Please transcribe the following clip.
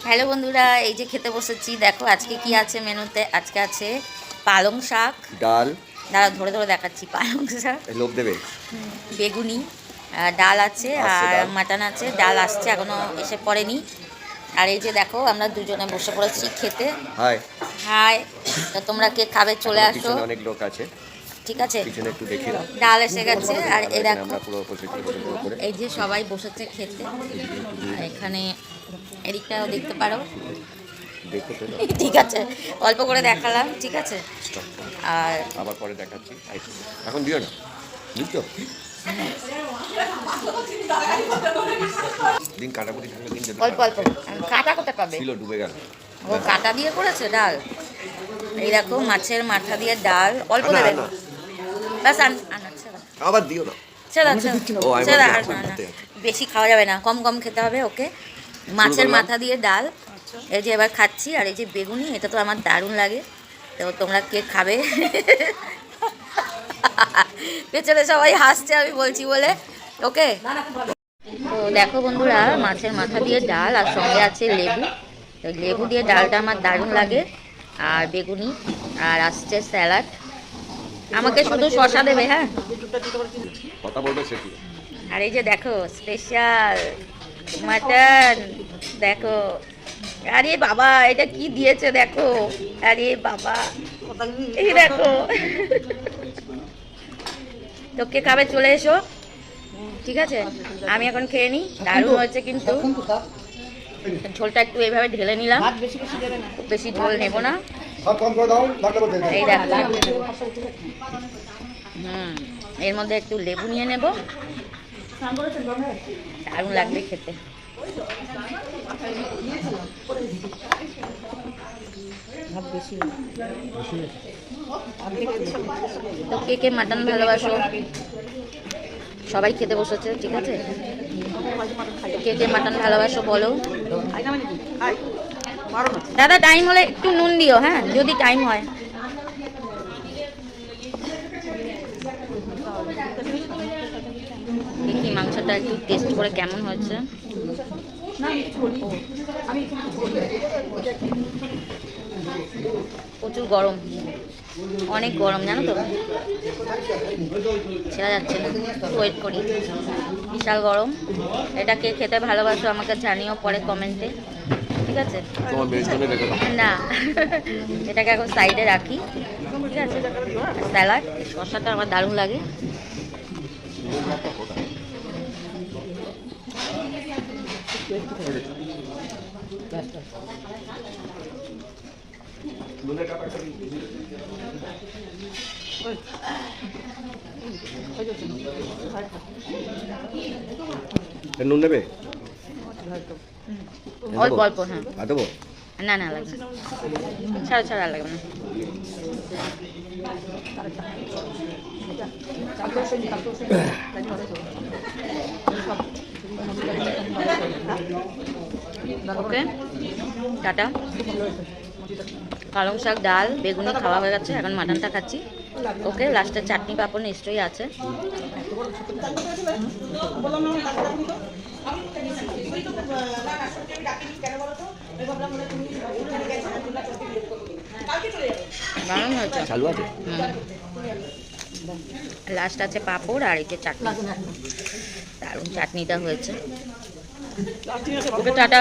Hello বন্ধুরা, এই যে খেতে বসেছি। দেখো আজকে কি আছে মেনুতে। আজকে আছে পালং শাক, ডাল। দাঁড়া ধরে ধরে দেখাচ্ছি। পালং শাক, লোভ দেবে। বেগুনি, ডাল আছে আসছে আর ডাল। মাটন আছে। ডাল আসছে, এখনো এসে পড়েনি। আর এই যে দেখো আমরা দুজনে বসে পড়েছি খেতে। হাই। হাই। তো তোমরা কে খাবে চলে আসো, পিছনে অনেক লোক আছে, ঠিক আছে। পিছনে একটু দেখি দাও। ডাল এসে গেছে আর এই দেখো আমরা পুরো করে এই যে সবাই বসেছে খেতে। আর এখানে এদিকটাও দেখতে পারো, দেখো তো। ঠিক আছে, অল্প করে দেখালাম, ঠিক আছে। আর আবার পরে দেখাচ্ছি, এখন দিও না, বুঝছো? দিন কাটাকুটি থাকলে দিন যেতে অল্প অল্প কাটা কোথায় পাবে, ছিল ডুবে গেল। ও কাটা দিয়ে করেছে ডাল। এই দেখো মাছের মাথা দিয়ে ডাল, অল্প না, দেবে না। বাস। আবার দিও না। ছেড়া ও, আমি ছেড়া, ভাবছি আর না, ভাবতে। বেশি খাওয়া যাবে না, কম কম খেতে হবে। ওকে, মাছের করলাম। মাথা দিয়ে ডাল, এই যে এবার খাচ্ছি। আর এই যে বেগুনি, এটা তো আমার দারুণ লাগে। তো তোমরা কে খাবে? পেছনে সবাই হাসছে আমি বলছি বলে। ওকে, তো দেখো বন্ধুরা, মাছের মাথা দিয়ে ডাল আর সঙ্গে আছে লেবু। তো লেবু দিয়ে ডালটা আমার দারুণ লাগে। আর বেগুনি, আর আসছে স্যালাড। আমাকে শুধু শশা দেবে, হ্যাঁ। কথা বলবে সে কি? আর এই যে দেখো স্পেশাল মাটন, দেখো। আরে বাবা, এটা কি দিয়েছে দেখো। আরে বাবা, এই দেখো। তো কে খাবে চলে এসো, ঠিক আছে। আমি এখন খেয়ে নিই, দারুণ হয়েছে কিন্তু। ঝোলটা একটু এইভাবে ঢেলে নিলাম, খুব বেশি ঝোল নেব না। এই দেখো, এর মধ্যে একটু লেবু নিয়ে নেব, দারুণ লাগবে খেতে। তো কে কে মাটন ভালোবাসো, সবাই খেতে বসেছে, ঠিক আছে। কে কে মাটন ভালোবাসো বলো। দাদা টাইম হলে একটু নুন দিও, হ্যাঁ, যদি টাইম হয়। দেখি মাংসটা একটু টেস্ট করে কেমন হয়েছে। প্রচুর গরম, অনেক গরম জানো তো, ছেড়া যাচ্ছে না। ওয়েট করি, বিশাল গরম। এটা কে খেতে ভালোবাসো আমাকে জানিও পরে কমেন্টে, ঠিক আছে। না, এটাকে এখন সাইডে রাখি, ঠিক আছে। স্যালাড, শসাটা আমার দারুণ লাগে। নুন নেবে? অল্প অল্প, হ্যাঁ। দেবো? না না, লাগবে না, ছাড়া ছাড়া লাগবে না। ওকে, টাটা। পালং শাক, ডাল, বেগুনি খাওয়া হয়ে গেছে, এখন মাটনটা খাচ্ছি। ওকে, লাস্টে চাটনি পাঁপড় নিশ্চয়ই আছে। দারুণ হয়েছে। লাস্ট আছে পাঁপড় আর এই যে চাটনি, দারুণ চাটনিটা হয়েছে। ওকে, টাটা।